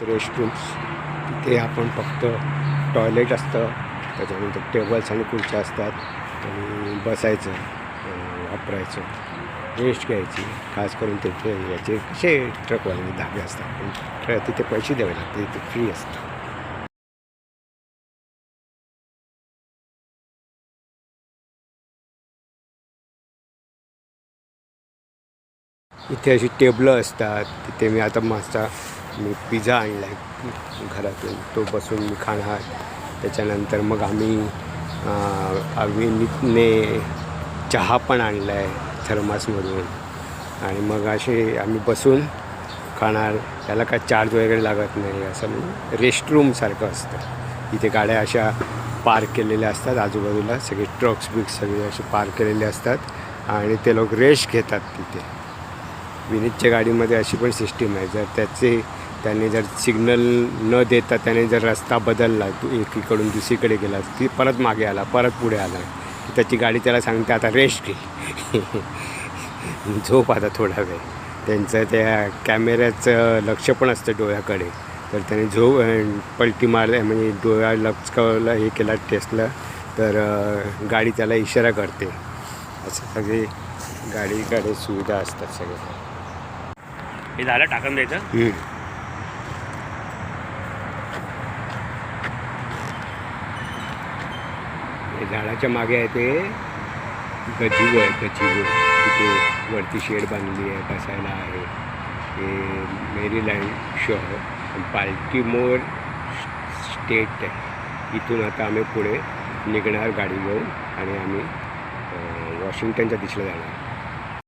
रेस्टरूम्स तिथे आपण फक्त टॉयलेट असतं, त्याच्यानंतर टेबल्स आणि खुर्च्या असतात आणि बसायचं, वापरायचं, रेस्ट घ्यायची. खास करून तिथे याचे कसे ट्रकवाले धाबे असतात, पण तिथे पैसे द्यावे लागते, तिथे फ्री असतं. इथे अशी टेबलं असतात. तिथे मी आता मी पिझ्झा आणला आहे घरातून, तो बसून मी खाणार. त्याच्यानंतर मग अविनीतने चहा पण आणला आहे थर्मासमधून आणि मग असे आम्ही बसून खाणार. त्याला काय चार्ज वगैरे लागत नाही. असं म्हणजे रेस्टरूमसारखं असतं. इथे गाड्या अशा पार्क केलेल्या असतात, आजूबाजूला सगळे ट्रक्स बिक्स सगळे असे पार्क केलेले असतात आणि ते लोक रेस्ट घेतात तिथे. विनीतच्या गाडीमध्ये अशी पण सिस्टीम आहे, जर त्याने जर सिग्नल न देता त्याने जर रस्ता बदलला, तू एकीकडून दुसरीकडे गेला, ती परत मागे आला, परत पुढे आला, की त्याची गाडी त्याला सांगते आता रेस्ट घे, झोप आता थोडा वेळ. त्यांचं त्या कॅमेऱ्याचं लक्ष पण असतं डोळ्याकडे, तर त्याने पलटी मारल्या म्हणजे डोळ्या लचकवला हे केला टेस्टला, तर गाडी त्याला इशारा करते. असं सगळे गाडीकडे सुविधा असतात सगळे. हे झालं टाकून द्यायचं. हे झाडाच्या मागे आहे ते गजिवो आहे. तिथे वरती शेड बांधली आहे, बसायला आहे. हे मेरीलँड शहर बाल्टिमोर स्टेट आहे. इथून आता आम्ही पुढे निघणार गाडी घेऊन आणि आम्ही वॉशिंग्टनच्या दिशेला जाणार.